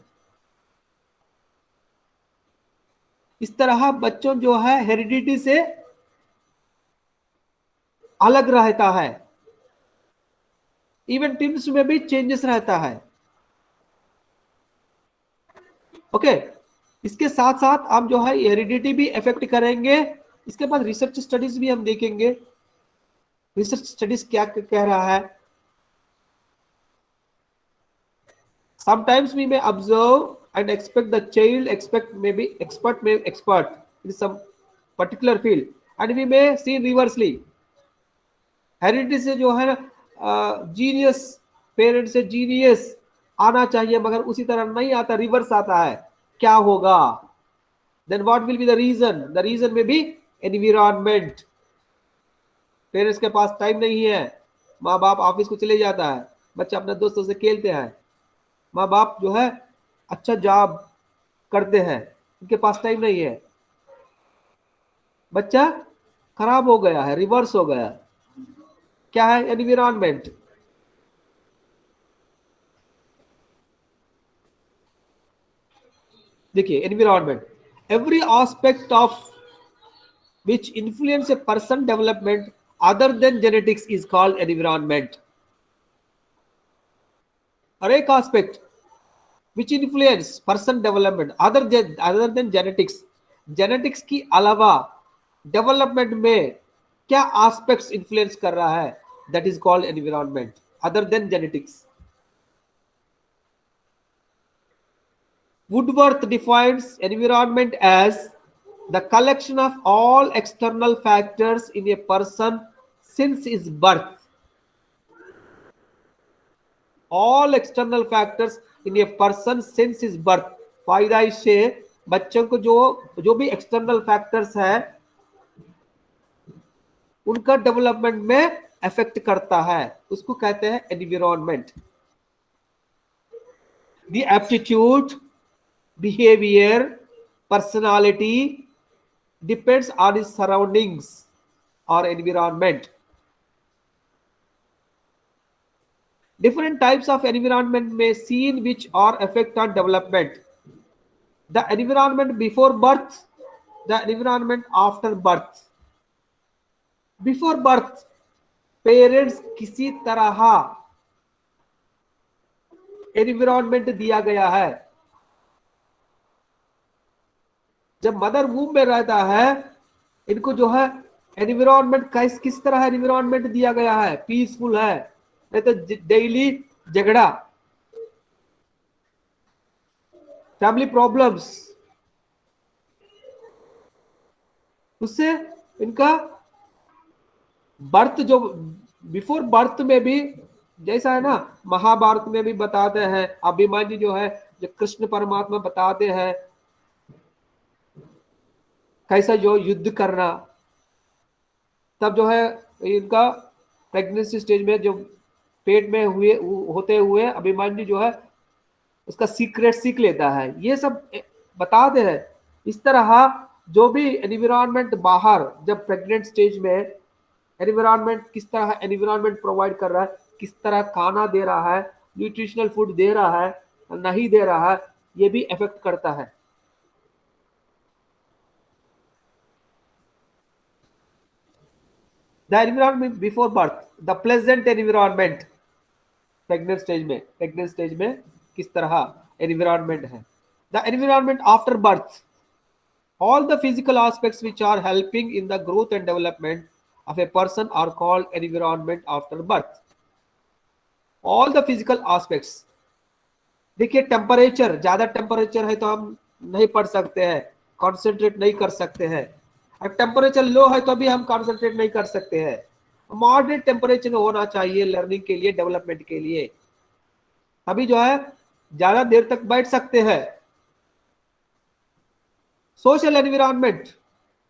इस तरह बच्चों जो है हेरिडिटी से अलग रहता है। इवन ट्विंस में भी चेंजेस रहता है। ओके, इसके साथ साथ हम जो है हेरिडिटी भी इफेक्ट करेंगे। इसके बाद रिसर्च स्टडीज भी हम देखेंगे। रिसर्च स्टडीज क्या कह रहा है। Sometimes we may observe and expect the child expert in some particular field, and we may see reversely. Heredity से जो है जीनियस, पेरेंट से जीनियस आना चाहिए, मगर उसी तरह नहीं आता, रिवर्स आता है। क्या होगा? Then what will be the reason? The reason may be environment. Parents के पास टाइम नहीं है, माँ बाप ऑफिस को चले जाता है, बच्चा अपने दोस्तों से खेलते हैं। माँ बाप जो है अच्छा जॉब करते हैं, उनके पास टाइम नहीं है, बच्चा खराब हो गया है, रिवर्स हो गया। क्या है? एनवायरनमेंट। देखिए environment, every aspect of which influence a person development other than genetics is called environment. हर एक aspect which influence person development other than genetics, genetics की अलावा development में क्या aspects influence कर रहा है, that is called environment other than genetics. Woodworth defines environment as the collection of all external factors in a person since his birth. All external factors in a person since his birth. पैदाइश से बच्चों को जो भी external factors है उनका development में affect करता है, उसको कहते हैं environment. The aptitude, behavior, personality depends on his surroundings or environment. Different types of environment may seen which are effect on development. The environment before birth, the environment after birth. Before birth, parents किसी तरह environment दिया गया है. जब mother वूम में रहता है इनको जो है एनवायरनमेंट किस तरह एनवायरनमेंट दिया गया है, पीसफुल है, नहीं तो डेली झगड़ा, फैमिली प्रॉब्लम्स, उससे इनका बर्थ जो बिफोर बर्थ में भी जैसा है ना, महाभारत में भी बताते हैं, अभिमन्यु जो है जो कृष्ण परमात्मा बताते हैं कैसा जो युद्ध करना, तब जो है इनका प्रेगनेंसी स्टेज में जो पेट में होते हुए अभिमन्यु जो है उसका सीक्रेट सीख लेता है, ये सब बताते हैं. इस तरह जो भी एनवायरनमेंट बाहर जब प्रेग्नेंट स्टेज में एनवायरनमेंट किस तरह एनवायरनमेंट प्रोवाइड कर रहा है, किस तरह खाना दे रहा है, न्यूट्रिशनल फूड दे रहा है नहीं दे रहा है, ये भी इफेक्ट करता है. The environment before birth, the pleasant environment, pregnant stage में किस तरह environment है. The environment after birth, all the physical aspects which are helping in the growth and development of a person are called environment after birth. All the physical aspects. देखिए temperature, ज्यादा temperature है तो हम नहीं पढ़ सकते हैं, कॉन्सेंट्रेट नहीं कर सकते हैं. टेम्परेचर लो है तो भी हम कॉन्सेंट्रेट नहीं कर सकते हैं. मॉडरेट टेम्परेचर होना चाहिए लर्निंग के लिए, डेवलपमेंट के लिए, अभी जो है ज्यादा देर तक बैठ सकते हैं. सोशल एनवायरनमेंट,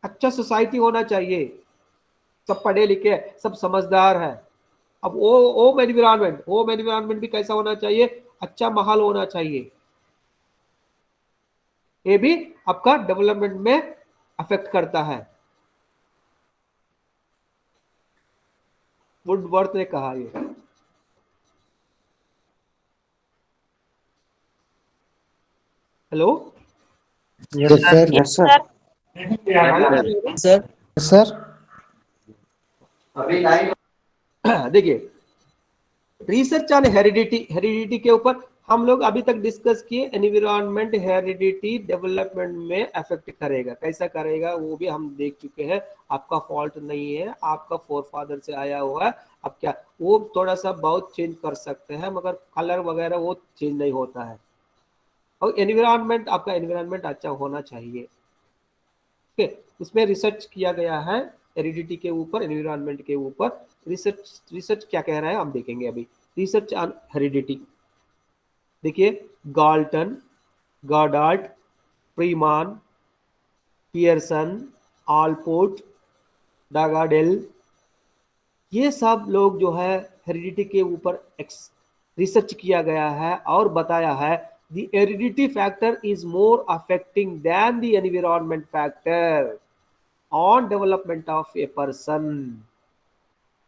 अच्छा सोसाइटी होना चाहिए, सब पढ़े लिखे, सब समझदार है. अब होम एनवायरनमेंट भी कैसा होना चाहिए, अच्छा माहौल होना चाहिए, ये भी आपका डेवलपमेंट में अफेक्ट करता है. वुडवर्थ ने कहा ये. Hello yes sir. Yes sir. Sir sir देखिए रिसर्च ऑन हेरिडिटी के ऊपर हम लोग अभी तक डिस्कस किए. एनवायरनमेंट हेरिडिटी डेवलपमेंट में अफेक्ट करेगा, कैसा करेगा वो भी हम देख चुके हैं. आपका फॉल्ट नहीं है, आपका फोरफादर से आया हुआ है. अब क्या वो थोड़ा सा बहुत चेंज कर सकते हैं मगर कलर वगैरह वो चेंज नहीं होता है. और एनवायरनमेंट, आपका एनवायरनमेंट अच्छा होना चाहिए. ओके, उसमें रिसर्च किया गया है हेरिडिटी के ऊपर, एनवायरनमेंट के ऊपर. रिसर्च क्या कह रहा है हम देखेंगे अभी. रिसर्च ऑन हेरिडिटी देखिए, गाल्टन, गॉडार्ड, फ्रीमान, पियर्सन, आलपोर्ट, डागाडेल, ये सब लोग जो है हेरिडिटी के ऊपर रिसर्च किया गया है और बताया है the heredity factor is more affecting than the environment factor on development of a person.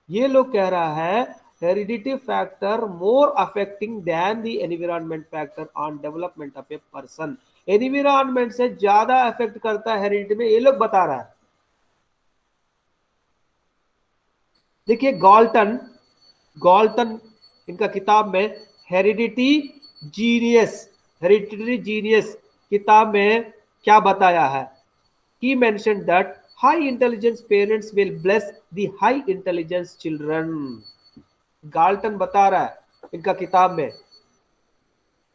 ये लोग कह रहा है heredity factor more affecting than the environment factor on development of a person. Environment से ज्यादा अफेक्ट करता है हेरिडिटी में, ये लोग बता रहा है। देखिए गॉल्टन गॉल्टन इनका किताब में हेरिडिटी जीनियस, हेरिडिटरी जीनियस किताब में क्या बताया है? He mentioned that high intelligence parents will bless the high intelligence children. Galton बता रहा है इनका किताब में,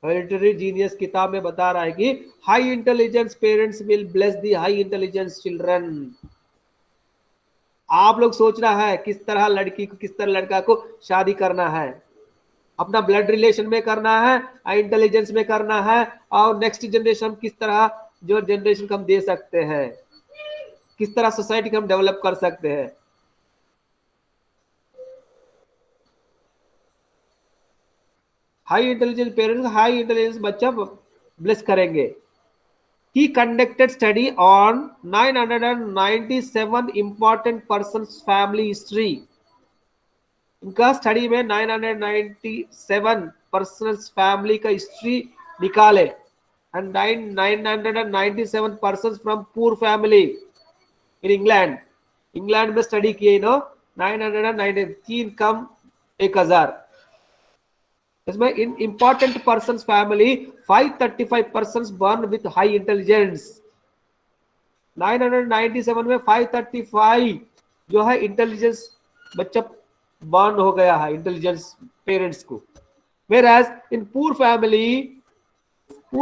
हेरिडिटरी जीनियस किताब में बता रहा है कि high intelligence parents will bless the high intelligence children. आप लोग सोच रहा है किस तरह लड़की को, किस तरह लड़का को शादी करना है, अपना ब्लड रिलेशन में करना है, इंटेलिजेंस में करना है, और नेक्स्ट जनरेशन किस तरह जो जनरेशन को हम दे सकते हैं, किस तरह सोसाइटी को हम डेवलप कर सकते हैं। High intelligence parents high intelligence बच्चा ब्लेस करेंगे। He conducted study on 997 important persons family history. इनका स्टडी में 997 पर्सनस फैमिली का हिस्ट्री निकाले, and 997 persons from poor family in England. England में स्टडी किए नो 993 कम 1000। इसमें in important persons family 535 persons born with high intelligence. 997 में 535 जो है इंटेलिजेंस बच्चा बॉर्न हो गया है, इंटेलिजेंस पेरेंट्स को। whereas in poor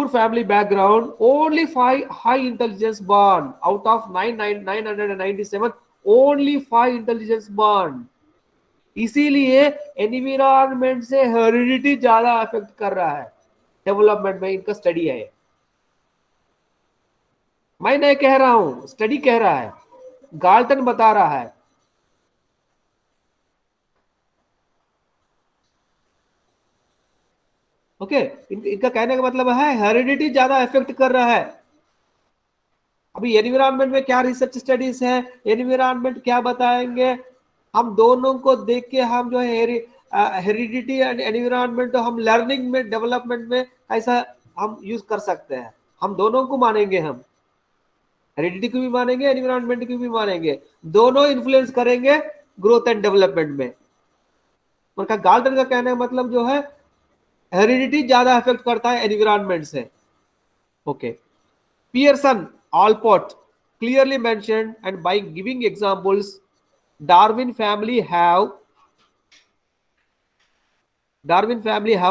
family background only 5 high intelligence born out of 997, only 5 intelligence born। इसीलिए एनवायरमेंट से हेरिडिटी ज्यादा अफेक्ट कर रहा है डेवलपमेंट में, इनका स्टडी है। मैं नहीं कह रहा हूं, स्टडी कह रहा है, गाल्टन बता रहा है। ओके, इनका कहने का मतलब है हेरिडिटी ज्यादा इफेक्ट कर रहा है। अभी एनवायरमेंट में क्या रिसर्च स्टडीज है, एनवायरमेंट क्या बताएंगे, हम दोनों को देख के हम जो है हेरिडिटी एंड एनवायरमेंट हम लर्निंग में, डेवलपमेंट में ऐसा हम यूज कर सकते हैं। हम दोनों को मानेंगे, हम हेरिडिटी को भी मानेंगे, एनवायरमेंट को भी मानेंगे, दोनों इन्फ्लुएंस करेंगे ग्रोथ एंड डेवलपमेंट में। उनका गाल्टन का कहने का मतलब जो है हेरिडिटी ज्यादा इफेक्ट करता है एनवायरमेंट से। Okay, Pearson Allport clearly mentioned, and by giving examples, Darwin family have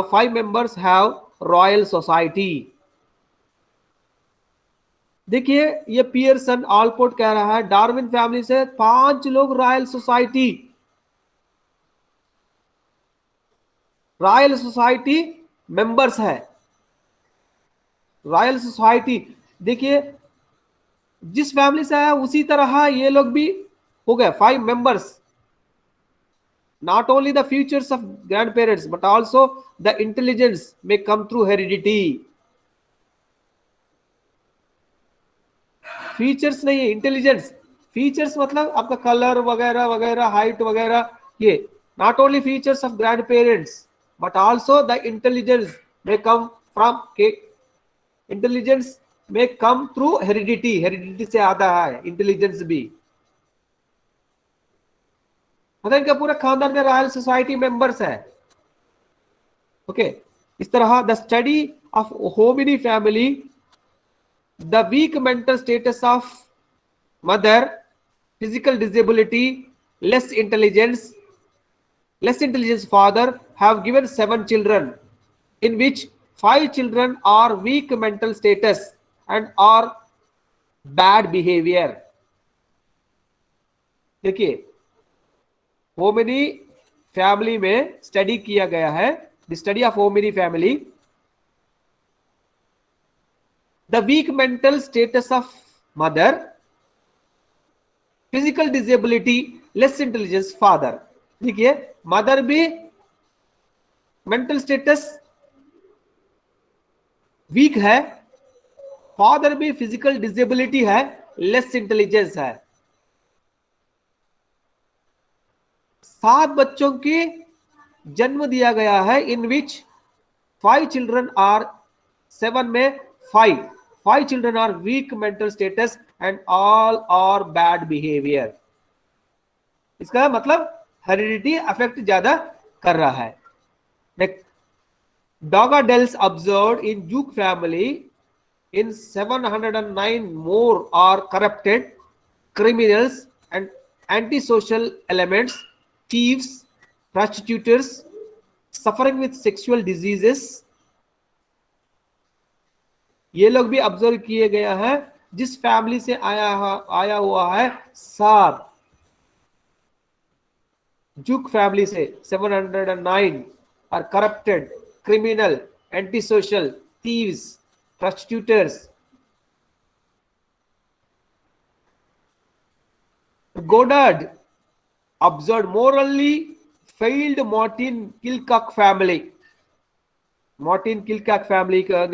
5 members have Royal Society। देखिए ये पियर्सन ऑलपोर्ट कह रहा है डार्विन फैमिली से 5 लोग रॉयल सोसाइटी मेंबर्स है। रॉयल सोसाइटी देखिए जिस फैमिली से है उसी तरह ये लोग भी हो गए 5 members. Not only the features of grand parents but also the intelligence में कम थ्रू हेरिडिटी। फीचर्स नहीं है, इंटेलिजेंस। फीचर्स मतलब आपका कलर वगैरह वगैरह, हाइट वगैरह, ये not only features of grand parents but also the intelligence में कम फ्रॉम के, इंटेलिजेंस में कम थ्रू हेरिडिटी। हेरिडिटी से आता है इंटेलिजेंस भी। मतलब इनका पूरा खानदान में रॉयल सोसाइटी मेंबर्स है। ओके, इस तरह द स्टडी ऑफ होमिनी family, the weak mental status of mother, physical disability, less intelligence father have given 7 children, in which 5 children are weak mental status and are bad behavior। देखिए होमिनी family में study किया गया है, the study of होमिनी family, the weak mental status of mother, physical disability, less intelligence father। देखिए mother भी mental status week है, father भी फिजिकल डिसेबिलिटी है, लेस इंटेलिजेंस है। 7 बच्चों की जन्म दिया गया है, इन विच 5 चिल्ड्रन आर 7 में 5 5 children are weak mental status and all are bad behavior. इसका मतलब हेरिडिटी अफेक्ट ज्यादा कर रहा है. Next, Dogadel's observed in Duke family in 709 more are corrupted, criminals and antisocial elements, thieves, prostitutes, suffering with sexual diseases. ये लोग भी observe किए गया है. जिस फैमिली से आया हुआ है सात, जुक फैमिली से 709 are corrupted, criminal, anti social, thieves, prostitutes. Goddard observed morally failed Martin Kilcock family. Martin Kilcock family का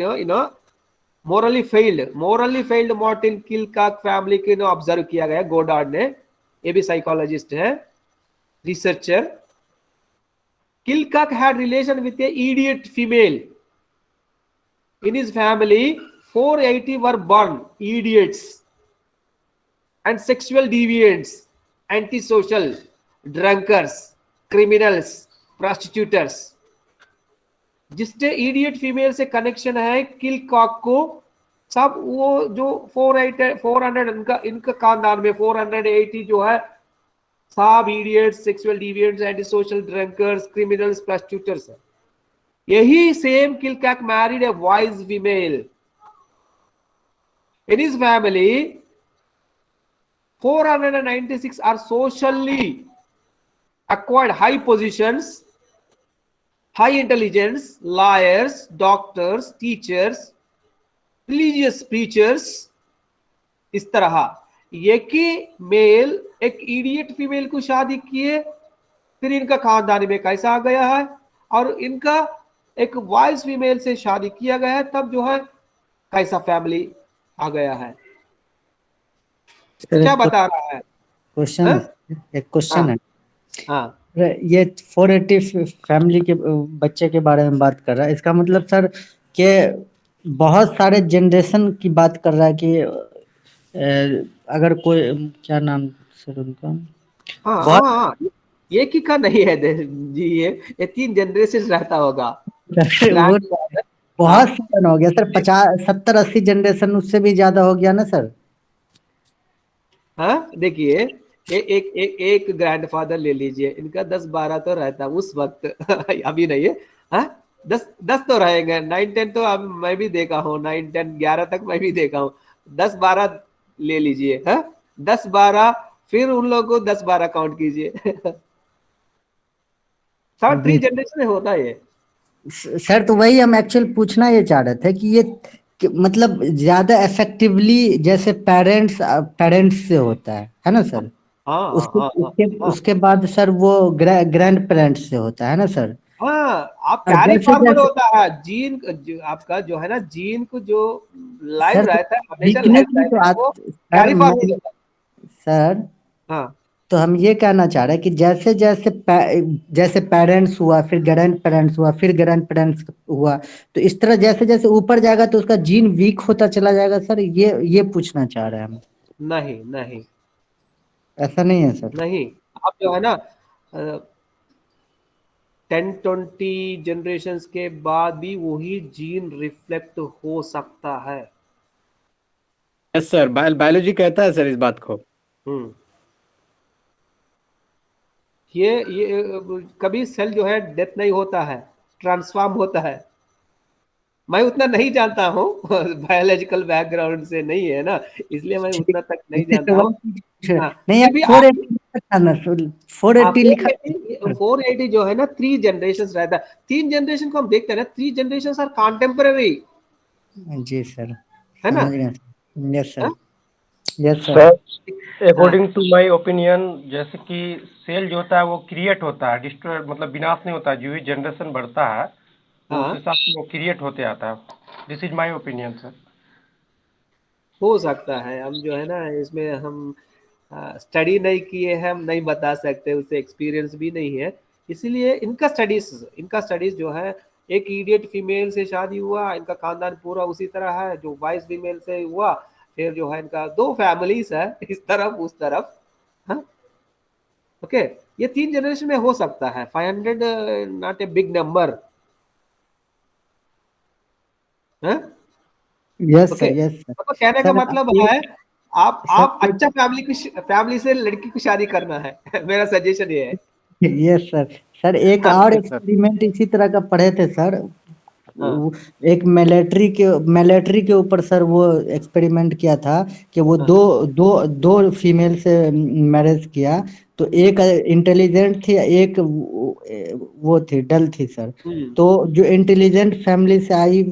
morally failed Martin Kilcock family के ऑब्जर्व किया गया गोडार्ड ने. ये भी साइकोलॉजिस्ट है, researcher. Kilcock had relation with a idiot female. In his family, 480 were born idiots and sexual deviants, antisocial, drunkards, criminals, prostitutes. जिससे idiot female से connection है किलकॉक को, सब वो जो 400 इनका खानदान में 480 जो है सब idiots, sexual deviants, anti social, drunkards, criminals, prostituters है. यही same Kallikak married a wise female. In his family 496 are socially acquired high positions, high intelligence, lawyers, doctors, teachers, religious preachers. इस तरह ये कि मेल एक इडियट फीमेल को शादी किए, फिर इनका खानदानी में कैसा आ गया है, और इनका एक वाइज फीमेल से शादी किया गया है, तब जो है कैसा फैमिली आ गया है. क्या बता रहा है? क्वेश्चन एक क्वेश्चन है. हाँ, ये 480 फैमिली के बच्चे के बारे में बात कर रहा है. इसका मतलब सर कि बहुत सारे जनरेशन की बात कर रहा है कि अगर कोई, क्या नाम सर उनका, हाँ, ये की का नहीं है जी, ये 3 जनरेशन रहता होगा. वो बहुत सारा हो गया सर. 50 70 80 जनरेशन उससे भी ज्यादा हो गया ना सर. हाँ, देखिए एक ग्रैंडफादर ले लीजिए, इनका 10-12 तो रहता उस वक्त. अभी नहीं है. हाँ, 10 तो रहेंगे. 9-10 तो अब मैं भी देखा हूँ, 9-10-11 तक मैं भी देखा हूँ. 10-12 ले लीजिए. हाँ, 10-12, फिर उन लोगों को 10-12 काउंट कीजिए. 3 जनरेशन होता है ये. सर तो वही हम एक्चुअल पूछना ये चाह रहे थे कि ये मतलब ज्यादा इफेक्टिवली जैसे पेरेंट्स से होता है ना सर. उसके बाद सर वो ग्रैंड पेरेंट्स से होता है ना सर. हाँ, आप कैरी फॉरवर्ड होता है जीन, आपका जो है ना, जीन को जो लाइव रहता है हमेशा कैरी फॉरवर्ड होता है सर. हाँ, तो हम ये कहना चाह रहे हैं कि जैसे पेरेंट्स हुआ, फिर ग्रैंड पेरेंट्स हुआ, फिर ग्रैंड पेरेंट्स हुआ, तो इस तरह जैसे जैसे ऊपर जाएगा तो उसका जीन वीक होता चला जाएगा सर. ये पूछना चाह रहे हैं हम. नहीं, ऐसा नहीं है सर. नहीं, आप जो है ना 10-20 जनरेशन के बाद भी वही जीन रिफ्लेक्ट हो सकता है. यस सर, बायोलॉजी कहता है सर इस बात को. ये कभी सेल जो है डेथ नहीं होता है, ट्रांसफॉर्म होता है. मैं उतना नहीं जानता हूँ, बायोलॉजिकल बैकग्राउंड से नहीं है ना, इसलिए मैं उतना तक नहीं जानता हूँ. नहीं, 480 लिखा 480 जो है ना 3 जनरेशन रहता है. 3 जनरेशन को हम देखते हैं ना, 3 जनरेशन आर कॉन्टेम्पररी. जी सर, है ना? Yes sir. Yes sir. According to my opinion, जैसे कि सेल जो होता है वो क्रिएट होता है, डिस्ट्रॉय मतलब विनाश नहीं होता है. जो भी जनरेशन बढ़ता है तो उस हिसाब से वो क्रिएट होते आता है. This is my opinion sir. हो सकता है, हम जो है ना इसमें हम स्टडी नहीं किए हैं, हम नहीं बता सकते, उससे एक्सपीरियंस भी नहीं है. इसीलिए इनका स्टडीज जो है एक इडियट फीमेल से शादी हुआ, इनका खानदान पूरा उसी तरह है, जो वाइस फीमेल से हुआ, फिर जो है इनका दो फैमिलीज है, इस तरफ उस तरफ। हाँ, ओके, ये 3 जनरेशन में हो सकता है। 500 not a big number. Yes okay, sir, yes sir. तो कहने का सर मतलब है, एक आप सर अच्छा फैमिली से लड़की को शादी करना है। मेरा सजेशन ये है। Yes sir. सर एक और अच्छा सर। एक्सपेरिमेंट इसी तरह का पढ़े थे सर। हाँ, वो एक मिलिट्री के ऊपर सर वो एक्सपेरिमेंट किया था कि वो हाँ, दो दो दो फीमेल से मैरिज किया। तो एक इंटेलिजेंट थी, एक वो थी डल थी सर। हम्म, तो जो इंटेलिजेंट फैमिली से आई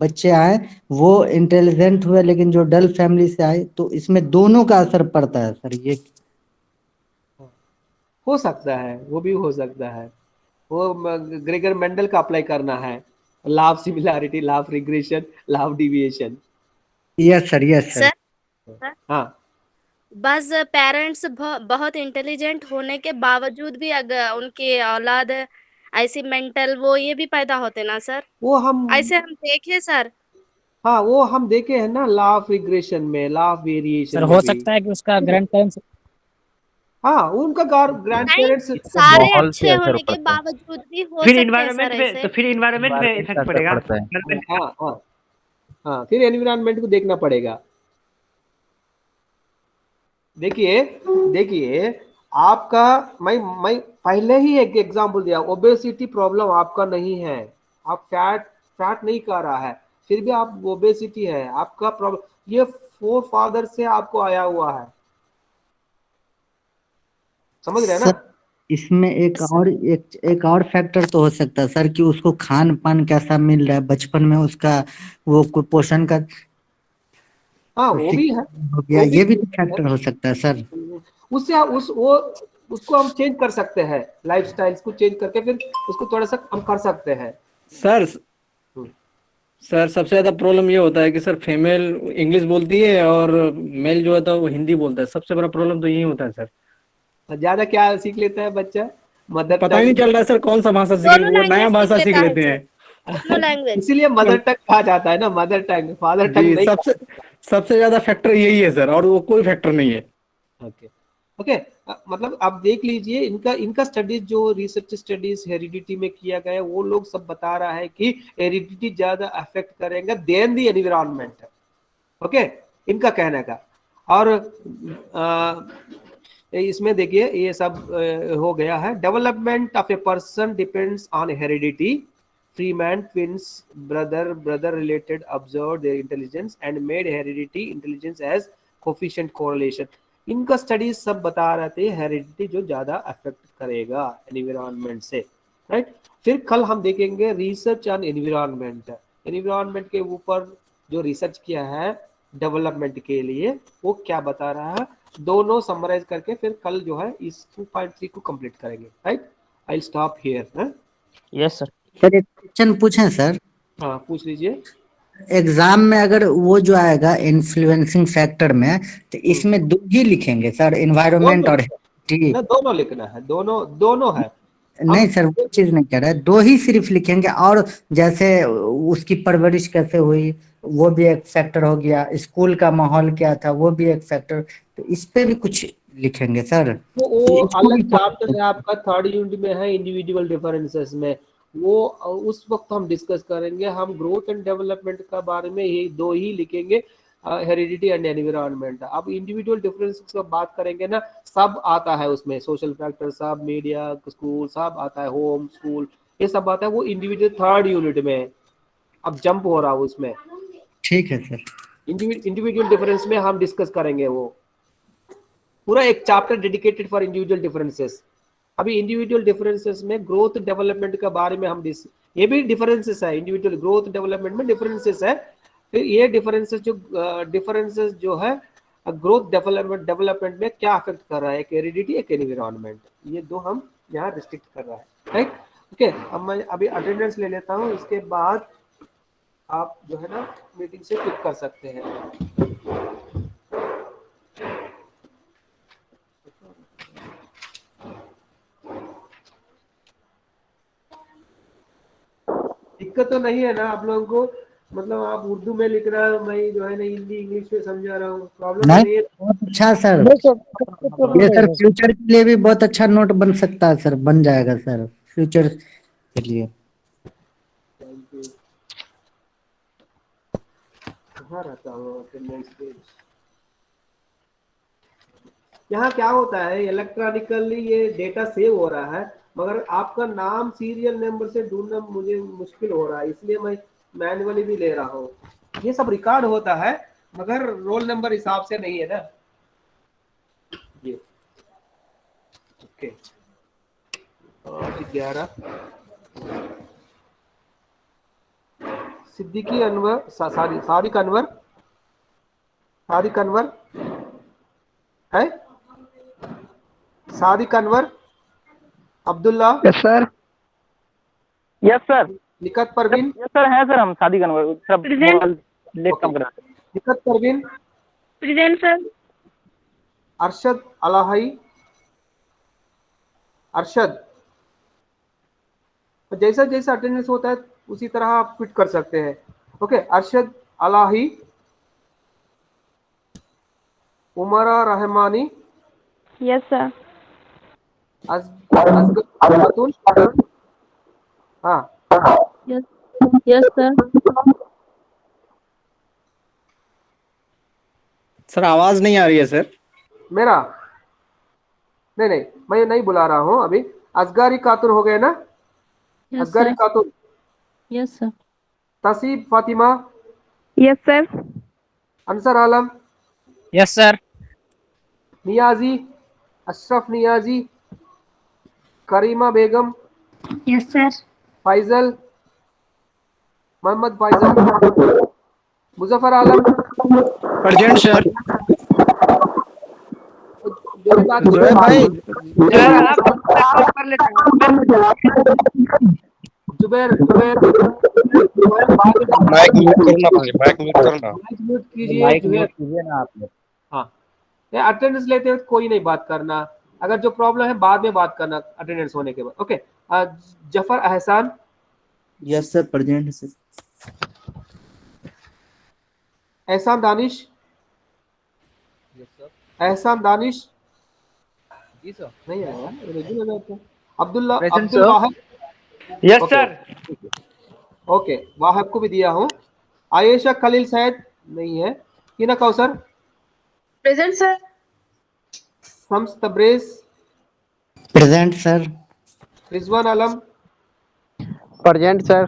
बच्चे आए, वो इंटेलिजेंट हुए, लेकिन जो डल फैमिली से आए, तो इसमें दोनों का असर पड़ता है सर ये। हो सकता है, वो भी हो सकता है। वो ग्रेगर मेंडल का अप्लाई करना है, law of similarity, law of regression, law of deviation. Yes sir, yes sir. Sir हाँ, बस पेरेंट्स बहुत इंटेलिजेंट होने के बावजूद भी अगर उनके औलाद ऐसी मेंटल वो ये भी पैदा होते ना सर, वो हम ऐसे हम देखे सर। हाँ, वो हम देखे हैं ना, लॉ ऑफ रिग्रेशन में, लॉ ऑफ वेरिएशन सर में हो भी। सकता है कि उसका ग्रैंड पेरेंट्स हाँ, उनका ग्रैंड नहीं, पेरेंट्स। इसका सारे माहौल अच्छे पे असर होने के पड़ता है। बावजूद भी हो फिर सकते हैं इन्वायरमेंट सर में, ऐसे। तो फिर इन्वायरमेंट में इन्वायरमेंट का इफेक्ट असर पड़ेगा। पड़ता है। हाँ, हाँ, हाँ, फिर एनवायरनमेंट को देखना पड़ेगा। देखिए, देखिए, आपका, मैं पहले ही एक एग्जांपल दिया, ओबेसिटी प्रॉब्लम आपका नहीं है, आप फैट नहीं कर रहा है, फिर भी आप ओबेसिटी है आपका प्रॉब्लम, ये फोर फादर से आपको आया हुआ है। समझ रहे हैं ना? सर इसमें एक और फैक्टर तो हो सकता है सर कि उसको खान पान कैसा मिल रहा है बचपन में, उसका वो पोषण का हाँ, वो भी है, पुष्टिकरण हो गया, वो भी ये भी तो फैक्टर हो सकता है सर। उससे उस वो उसको हम चेंज कर सकते हैं, लाइफस्टाइल्स को चेंज करके फिर उसको थोड़ा सा हम कर सकते हैं। सर हम्म। सर सबसे ज्यादा प्रॉब्लम ये होता है कि सर फीमेल इंग्लिश बोलती है और मेल जो होता है वो हिंदी बोलता है। सबसे बड़ा प्रॉब्लम तो यही होता है सर। ज्यादा क्या सीख लेता है बच्चा? मदर पता ही नहीं टंग। चल रहा है सर कौन सा भाषा सीख, दोनों वो नया लैंग्वेज सीख भाषा सीख लेता है लेते सर, हैं। दोनों लैंग्वेज। इसीलिए मदर टंग कहा जाता है ना, मदर टंग, फादर टंग जी, नहीं सबसे कहा। सबसे ज्यादा फैक्टर यही है सर, और वो कोई फैक्टर नहीं है। ओके, ओके, मतलब आप देख लीजिए, इनका इनका स्टडीज, जो रिसर्च स्टडीज हेरिडिटी में किया गया है, वो लोग सब बता रहा है कि हेरिडिटी ज्यादा अफेक्ट करेगा देन द एनवायरनमेंट। ओके, इनका कहने का। और इसमें देखिए ये सब हो गया है। Development of a person depends on heredity. Freeman twins brother related observed their intelligence and made heredity intelligence as coefficient correlation। इनका स्टडीज सब बता रहे थे हेरिडिटी जो ज्यादा अफेक्ट करेगा एनवायरनमेंट से, राइट। फिर कल हम देखेंगे रिसर्च ऑन एनवायरनमेंट, एनवायरनमेंट के ऊपर जो रिसर्च किया है डेवलपमेंट के लिए, वो क्या बता रहा है, दोनों समराइज करके फिर कल जो है इस 2.3 को कंप्लीट करेंगे, right. I stop here. Yes sir. Sir एक क्वेश्चन पूछें सर? हाँ, पूछ लीजिए। एग्जाम में अगर वो जो आएगा इन्फ्लुएंसिंग फैक्टर में, तो इसमें दो ही लिखेंगे सर, एनवायरनमेंट दोनों और हेरिडिटी? ना, दोनों लिखना है, दोनों दोनों है। हम नहीं सर, वो चीज नहीं कह रहा है, दो ही सिर्फ लिखेंगे, और जैसे उसकी परवरिश कैसे हुई वो भी एक फैक्टर हो गया, स्कूल का माहौल क्या था वो भी एक फैक्टर, तो इस पे भी कुछ लिखेंगे सर? वो इसको अलग भी चैप्टर है आपका, थर्ड यूनिट में है इंडिविजुअल डिफरेंसेस में। वो उस वक्त हम डिस्कस करेंगे। हम ग्रोथ एंड डेवलपमेंट का बारे में ये दो ही लिखेंगे, हेरिडिटी एंड एनवायरनमेंट। अब इंडिविजुअल डिफरेंसेस का बात करेंगे ना, सब आता है उसमें, सोशल फैक्टर सब, मीडिया, स्कूल सब आता है, होम स्कूल, ये सब आता है, वो इंडिविजुअल थर्ड यूनिट में है। अब जंप हो रहा है उसमें, ठीक है सर। इंडिविजुअल डिफरेंस में हम डिस्कस करेंगे, वो पूरा एक chapter dedicated for individual differences. अभी इंडिविजुअल डिफरेंसेस में ग्रोथ डेवलपमेंट के बारे में हम ये भी डिफरेंसेस है, इंडिविजुअल ग्रोथ डेवलपमेंट में डिफरेंसेस है। फिर ये डिफरेंसेस जो है ग्रोथ डेवलपमेंट में क्या अफेक्ट कर रहा है, एक हेरिडिटी एक एनवायरनमेंट, ये दो हम यहाँ रिस्ट्रिक्ट कर रहा है, राइट। ओके, अब मैं अभी अटेंडेंस ले लेता हूँ, इसके बाद आप जो है ना मीटिंग से क्विट कर सकते हैं। दिक्कत तो नहीं है ना आप लोगों को? मतलब आप उर्दू में लिख रहा हो, मैं जो है ना हिंदी इंग्लिश में समझा रहा हूँ, प्रॉब्लम नहीं नहीं है? बहुत अच्छा सर, नहीं सर, कोई प्रॉब्लम ये नहीं सर है। फ्यूचर के लिए भी बहुत अच्छा नोट बन सकता है सर, बन जाएगा सर फ्यूचर के लिए। Thank you. कहाँ रहता हूँ अटेंडेंस पेज? यहाँ क्या होता है, इलेक्ट्रॉनिकली ये डेटा सेव हो रहा है, मगर आपका नाम सीरियल नंबर से ढूंढना मुझे मुश्किल हो रहा है, इसलिए मैं मैनुअली भी ले रहा हूँ। ये सब रिकॉर्ड होता है मगर रोल नंबर हिसाब से नहीं है ना ये। ओके, 11 सिद्दीकी अनवर, सादिक अनवर, सादिक अनवर है, Sadiq Anwar, Abdullah, yes sir. Yes sir. Nikhat Parveen, yes sir है सर, हम शादी कन्वर्ट सब present. Mobile late okay, come करा। Nikhat Parveen, present sir. अरशद अलाही, अरशद। जैसा जैसा अटेंडेंस होता है उसी तरह आप फिट कर सकते हैं। ओके, अरशद अलाही, उमरा रहमानी, यस सर। असगर खातून, हाँ यस यस सर। सर आवाज नहीं आ रही है सर। मेरा नहीं नहीं, मैं नहीं बुला रहा हूँ अभी। असगारी खातून हो गए ना? Yes Asgari sir. Khatoon, yes sir. Taseeb Fatima, yes sir. Ansar Alam, yes sir. Niazi, Ashraf Niazi, Karima Begum, yes sir. Faizal, Mohammad Faizal, Muzaffar Alam. Present sir. मेरी बात जोएब भाई। सर आप कर लेते जुबैर जुबैर जुबैर बाद में माइक म्यूट करना भाई, माइक म्यूट करना। माइक म्यूट कीजिए माइक जुबैर। म्यूट कीजिए ना आप लोग। हाँ, ये अटेंडेंस लेते वक्त कोई नहीं बात करना, अगर जो प्रॉब्लम है बाद में बात करना अटेंडेंस होने के बाद। ओके, जफर एहसान, यस सर प्रेजेंट सर। एहसान दानिश, एहसान दानिश जी सर, नहीं आया रेगुलर आता है। Abdullah, Abdul Wahid, yes okay sir. Okay, Wahib को भी दिया हूँ। आयशा खलील सैयद नहीं है। Hina Kausar, present sir. Shams Tabrez, present sir. Rizwan Alam, present sir.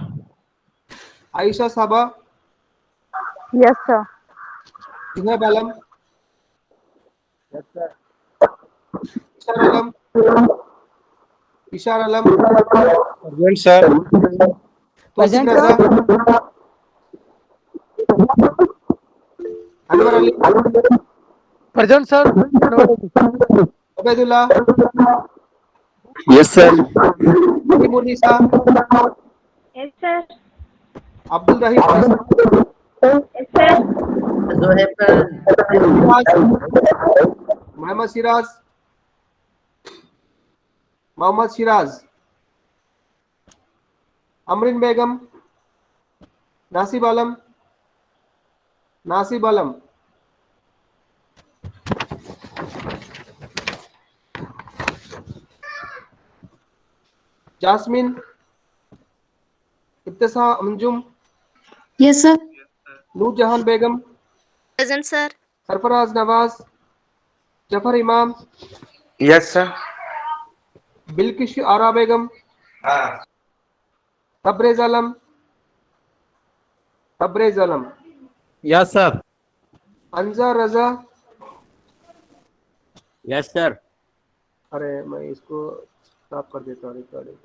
Ayesha Saba, yes sir. Zuhaib Alam, Ishar Alam, Ishar Alam, present sir. Tauseef Raza, Anwar Ali, present sir. Ubaidullah, yes sir. Naimunnisa, yes sir. Abdul Rahim Faisal, yes sir. Siraj, Mohammad Siraj, Mohammad Siraj, Amreen Begum, Nasib आलम, Nasib Alam, Jasmine, Ibtisa Anjum, yes sir. Noorjahan Begum, present sir. Sarfaraz Nawaz, Zafar Imam, yes sir. Bilkis Ara Begum, Tabrez Alam, Tabrez Alam, yes sir. Anjar Raza. Yes sir. अरे मैं इसको stop कर देता हूँ रिकॉर्डिंग।